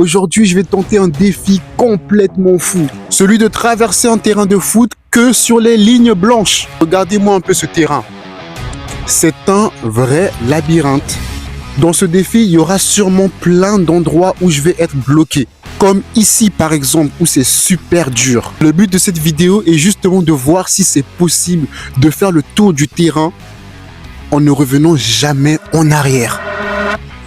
Aujourd'hui, je vais tenter un défi complètement fou. Celui de traverser un terrain de foot que sur les lignes blanches. Regardez-moi un peu ce terrain. C'est un vrai labyrinthe. Dans ce défi, il y aura sûrement plein d'endroits où je vais être bloqué. Comme ici par exemple, où c'est super dur. Le but de cette vidéo est justement de voir si c'est possible de faire le tour du terrain en ne revenant jamais en arrière.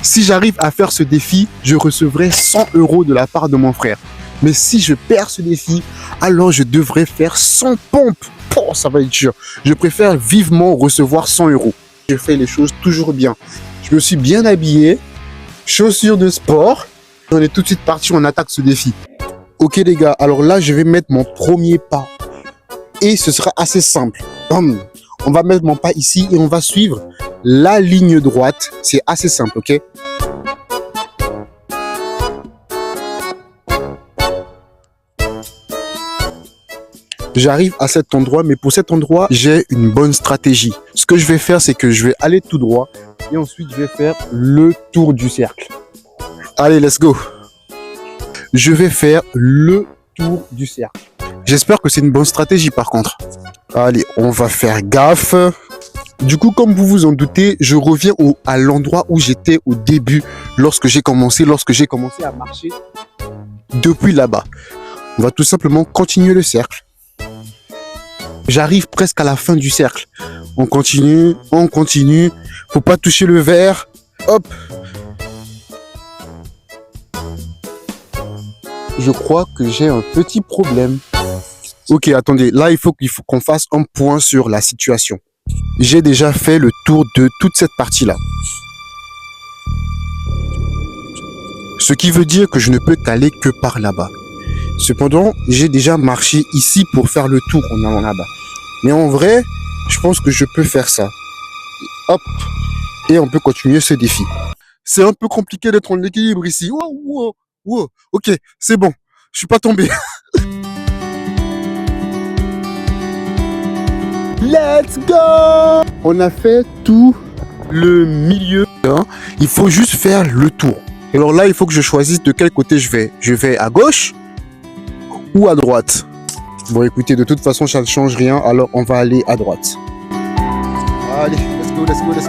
Si j'arrive à faire ce défi, je recevrai 100 € de la part de mon frère. Mais si je perds ce défi, alors je devrais faire 100 pompes. Oh, ça va être dur. Je préfère vivement recevoir 100 €. Je fais les choses toujours bien. Je me suis bien habillé, chaussures de sport. On est tout de suite parti, on attaque ce défi. Ok les gars, alors là, je vais mettre mon premier pas. Et ce sera assez simple. On va mettre mon pas ici et on va suivre la ligne droite. C'est assez simple, ok? J'arrive à cet endroit, mais pour cet endroit, j'ai une bonne stratégie. Ce que je vais faire, c'est que je vais aller tout droit et ensuite je vais faire le tour du cercle. Allez, let's go. Je vais faire le tour du cercle. J'espère que c'est une bonne stratégie par contre. Allez, on va faire gaffe. Du coup, comme vous vous en doutez, je reviens à l'endroit où j'étais au début lorsque j'ai commencé à marcher depuis là-bas. On va tout simplement continuer le cercle. J'arrive presque à la fin du cercle. On continue. Faut pas toucher le verre. Hop. Je crois que j'ai un petit problème. Ok, attendez. Là, il faut qu'on fasse un point sur la situation. J'ai déjà fait le tour de toute cette partie-là. Ce qui veut dire que je ne peux qu'aller que par là-bas. Cependant, j'ai déjà marché ici pour faire le tour en allant là-bas. Mais en vrai, je pense que je peux faire ça. Hop. Et on peut continuer ce défi. C'est un peu compliqué d'être en équilibre ici. Wow. Ok, c'est bon. Je suis pas tombé. Let's go! On a fait tout le milieu. Il faut juste faire le tour. Alors là, il faut que je choisisse de quel côté je vais. Je vais à gauche ou à droite? Bon, écoutez, de toute façon, ça ne change rien. Alors, on va aller à droite. Allez, let's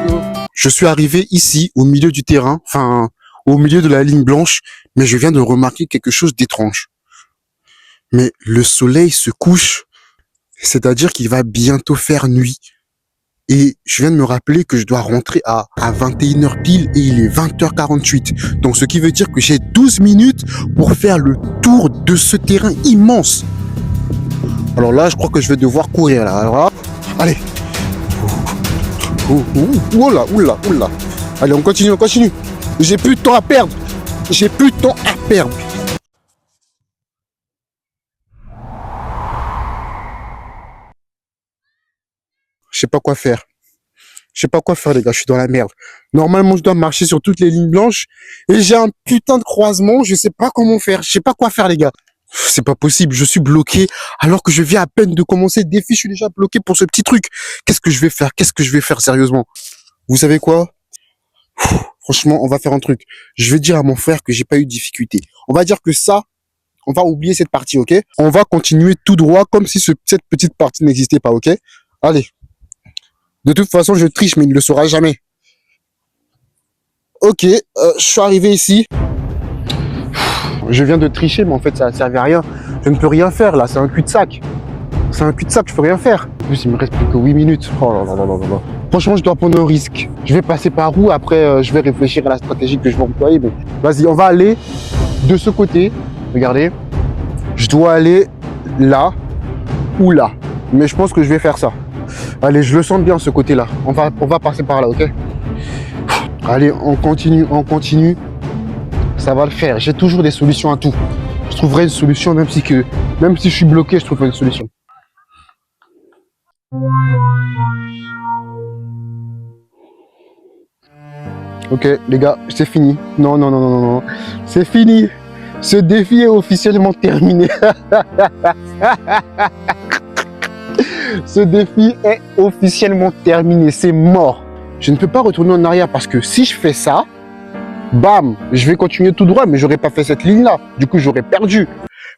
go. Je suis arrivé ici, au milieu du terrain. Enfin, au milieu de la ligne blanche. Mais je viens de remarquer quelque chose d'étrange. Mais le soleil se couche. C'est-à-dire qu'il va bientôt faire nuit. Et je viens de me rappeler que je dois rentrer à 21h pile et il est 20h48. Donc ce qui veut dire que j'ai 12 minutes pour faire le tour de ce terrain immense. Alors là, je crois que je vais devoir courir là. Alors là, allez. Oula. Allez, on continue. J'ai plus de temps à perdre. Je sais pas quoi faire. Les gars, je suis dans la merde. Normalement, je dois marcher sur toutes les lignes blanches et j'ai un putain de croisement, je sais pas comment faire, je sais pas quoi faire les gars. C'est pas possible, je suis bloqué alors que je viens à peine de commencer le défi, je suis déjà bloqué pour ce petit truc. Qu'est-ce que je vais faire sérieusement? Vous savez quoi? Franchement, on va faire un truc. Je vais dire à mon frère que j'ai pas eu de difficulté. On va dire que ça, on va oublier cette partie, ok? On va continuer tout droit comme si cette petite partie n'existait pas, ok? Allez. De toute façon, je triche, mais il ne le saura jamais. Ok, je suis arrivé ici. Je viens de tricher, mais en fait, ça ne servait à rien. Je ne peux rien faire, là. C'est un cul-de-sac. Je peux rien faire. En plus, il me reste plus que 8 minutes. Oh là là. Franchement, je dois prendre un risque. Je vais passer par où? Après, je vais réfléchir à la stratégie que je vais employer. Mais vas-y, on va aller de ce côté. Regardez. Je dois aller là ou là. Mais je pense que je vais faire ça. Allez, je le sens bien ce côté-là. On va passer par là, ok? Allez, on continue. Ça va le faire. J'ai toujours des solutions à tout. Je trouverai une solution, même si je suis bloqué, je trouverai une solution. Ok, les gars, c'est fini. Non. C'est fini. Ce défi est officiellement terminé. Ce défi est officiellement terminé, c'est mort. Je ne peux pas retourner en arrière parce que si je fais ça, Bam, je vais continuer tout droit, mais j'aurais pas fait cette ligne-là. Du coup, j'aurais perdu.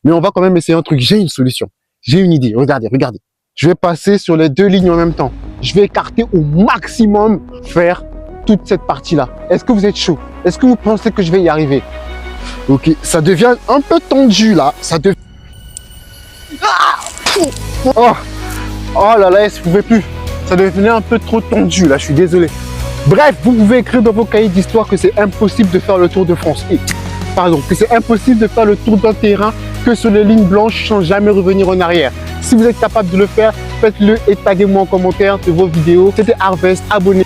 Mais on va quand même essayer un truc. J'ai une solution. J'ai une idée. Regardez, regardez. Je vais passer sur les deux lignes en même temps. Je vais écarter au maximum, faire toute cette partie-là. Est-ce que vous êtes chaud? Est-ce que vous pensez que je vais y arriver? Ok, ça devient un peu tendu là. Ça devient... Oh, oh là là, je ne pouvais plus. Ça devenait un peu trop tendu là, je suis désolé. Bref, vous pouvez écrire dans vos cahiers d'histoire que c'est impossible de faire le Tour de France. Pardon, que c'est impossible de faire le tour d'un terrain que sur les lignes blanches sans jamais revenir en arrière. Si vous êtes capable de le faire, faites-le et taguez-moi en commentaire de vos vidéos. C'était Harvest, abonnez-vous.